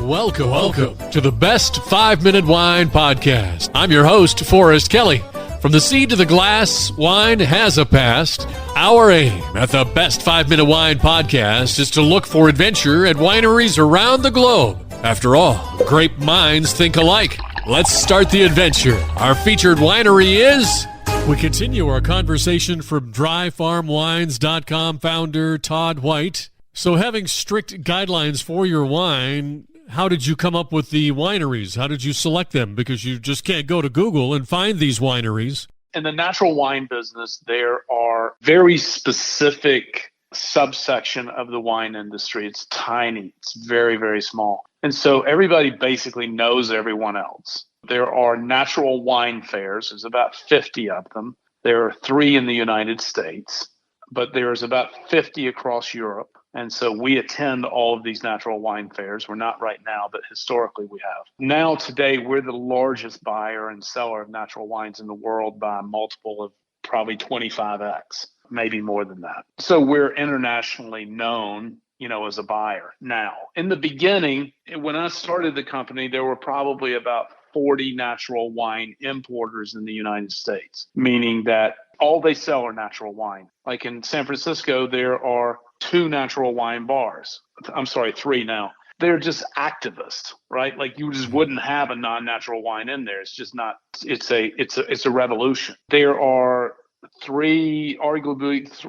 Welcome to the Best 5-Minute Wine Podcast. I'm your host, Forrest Kelly. From the seed to the glass, wine has a past. Our aim at the Best 5-Minute Wine Podcast is to look for adventure at wineries around the globe. After all, grape minds think alike. Let's start the adventure. Our featured winery is... We continue our conversation from dryfarmwines.com founder Todd White. So having strict guidelines for your wine, how did you come up with the wineries? How did you select them? Because you just can't go to Google and find these wineries. In the natural wine business, there are very specific subsection of the wine industry. It's tiny. It's very, very small. And so everybody basically knows everyone else. There are natural wine fairs. There's about 50 of them. There are 3 in the United States, but there's about 50 across Europe. And so we attend all of these natural wine fairs. We're not right now, but historically we have. Now, today, we're the largest buyer and seller of natural wines in the world by a multiple of probably 25x, maybe more than that. So we're internationally known, as a buyer. Now, in the beginning, when I started the company, there were probably about 40 natural wine importers in the United States, meaning that all they sell are natural wine. Like in San Francisco, there are 2 natural wine bars. I'm sorry, 3 now. They're just activists, right? Like you just wouldn't have a non-natural wine in there. It's just not, it's a revolution. There are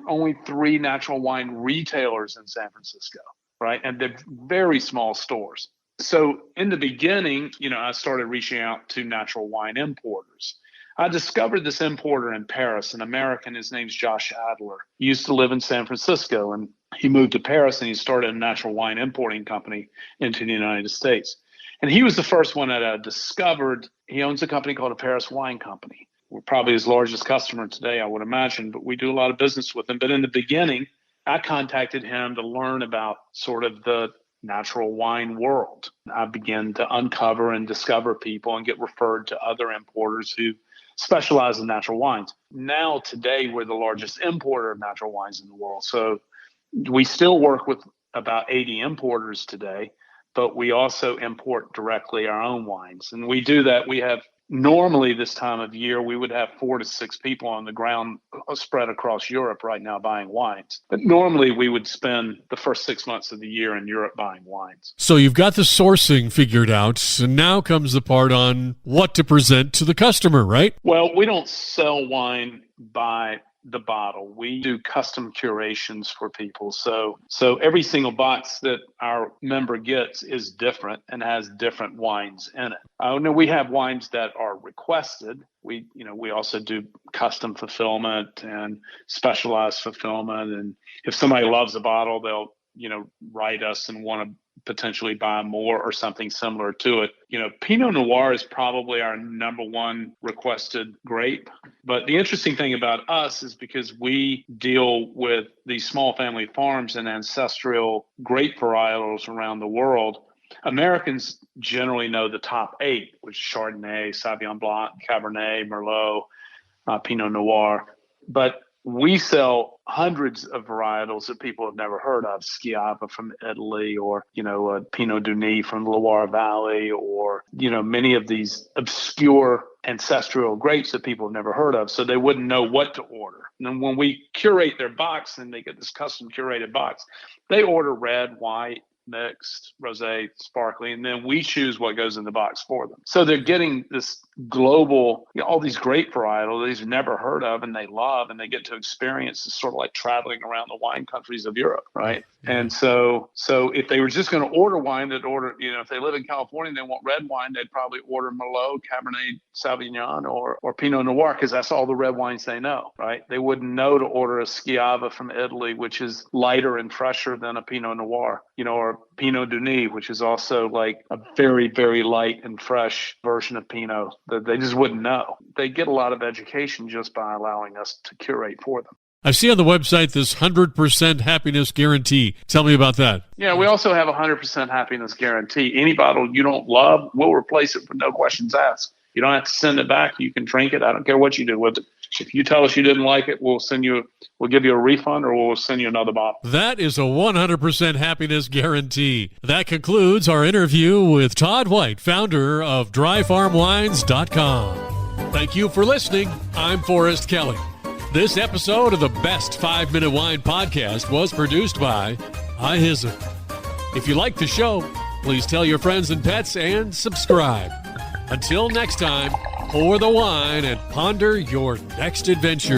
only 3 natural wine retailers in San Francisco, right? And they're very small stores. So in the beginning, I started reaching out to natural wine importers. I discovered this importer in Paris, an American. His name's Josh Adler. He used to live in San Francisco, and he moved to Paris, and he started a natural wine importing company into the United States. And he was the first one that I discovered. He owns a company called a Paris Wine Company. We're probably his largest customer today, I would imagine, but we do a lot of business with him. But in the beginning, I contacted him to learn about sort of the natural wine world. I began to uncover and discover people and get referred to other importers who specialize in natural wines. Now, today, we're the largest importer of natural wines in the world. So we still work with about 80 importers today, but we also import directly our own wines. And we do that. We have normally this time of year, we would have 4 to 6 people on the ground spread across Europe right now buying wines. But normally we would spend the first 6 months of the year in Europe buying wines. So you've got the sourcing figured out, and now comes the part on what to present to the customer, right? Well, we don't sell wine by the bottle. We do custom curations for people. So every single box that our member gets is different and has different wines in it. I know we have wines that are requested. We also do custom fulfillment and specialized fulfillment. And if somebody loves a bottle, they'll, write us and want to potentially buy more or something similar to it. Pinot Noir is probably our number 1 requested grape. But the interesting thing about us is because we deal with these small family farms and ancestral grape varietals around the world, Americans generally know the top 8, which is Chardonnay, Sauvignon Blanc, Cabernet, Merlot, Pinot Noir. But we sell hundreds of varietals that people have never heard of, Schiava from Italy, or, Pinot Meunier from the Loire Valley, or, many of these obscure ancestral grapes that people have never heard of. So they wouldn't know what to order. And then when we curate their box and they get this custom curated box, they order red, white, mixed, rosé, sparkling, and then we choose what goes in the box for them. So they're getting this global, all these great varietals they've never heard of and they love, and they get to experience this sort of like traveling around the wine countries of Europe, right? And so if they were just going to order wine, they'd order, if they live in California and they want red wine, they'd probably order Merlot, Cabernet Sauvignon, or Pinot Noir, because that's all the red wines they know, right? They wouldn't know to order a Schiava from Italy, which is lighter and fresher than a Pinot Noir, or Pinot Meunier, which is also like a very, very light and fresh version of Pinot that they just wouldn't know. They get a lot of education just by allowing us to curate for them. I see on the website this 100% happiness guarantee. Tell me about that. Yeah, we also have a 100% happiness guarantee. Any bottle you don't love, we'll replace it with no questions asked. You don't have to send it back. You can drink it. I don't care what you do with it. If you tell us you didn't like it, we'll give you a refund, or we'll send you another bottle. That is a 100% happiness guarantee. That concludes our interview with Todd White, founder of DryFarmWines.com. Thank you for listening. I'm Forrest Kelly. This episode of the Best 5 Minute Wine Podcast was produced by iHizzle. If you like the show, please tell your friends and pets and subscribe. Until next time, pour the wine and ponder your next adventure.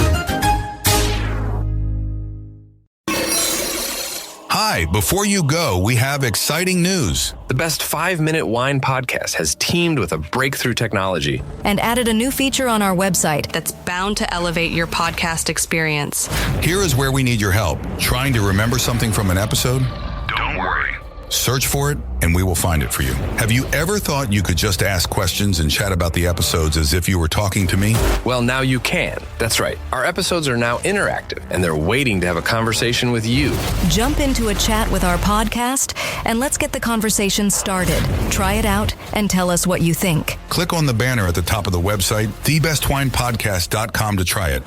Hi, before you go, we have exciting news. The Best 5 Minute Wine Podcast has teamed with a breakthrough technology and added a new feature on our website that's bound to elevate your podcast experience. Here is where we need your help. Trying to remember something from an episode? Don't worry. Search for it, and we will find it for you. Have you ever thought you could just ask questions and chat about the episodes as if you were talking to me? Well, now you can. That's right. Our episodes are now interactive, and they're waiting to have a conversation with you. Jump into a chat with our podcast, and let's get the conversation started. Try it out, and tell us what you think. Click on the banner at the top of the website, thebestwinepodcast.com, to try it.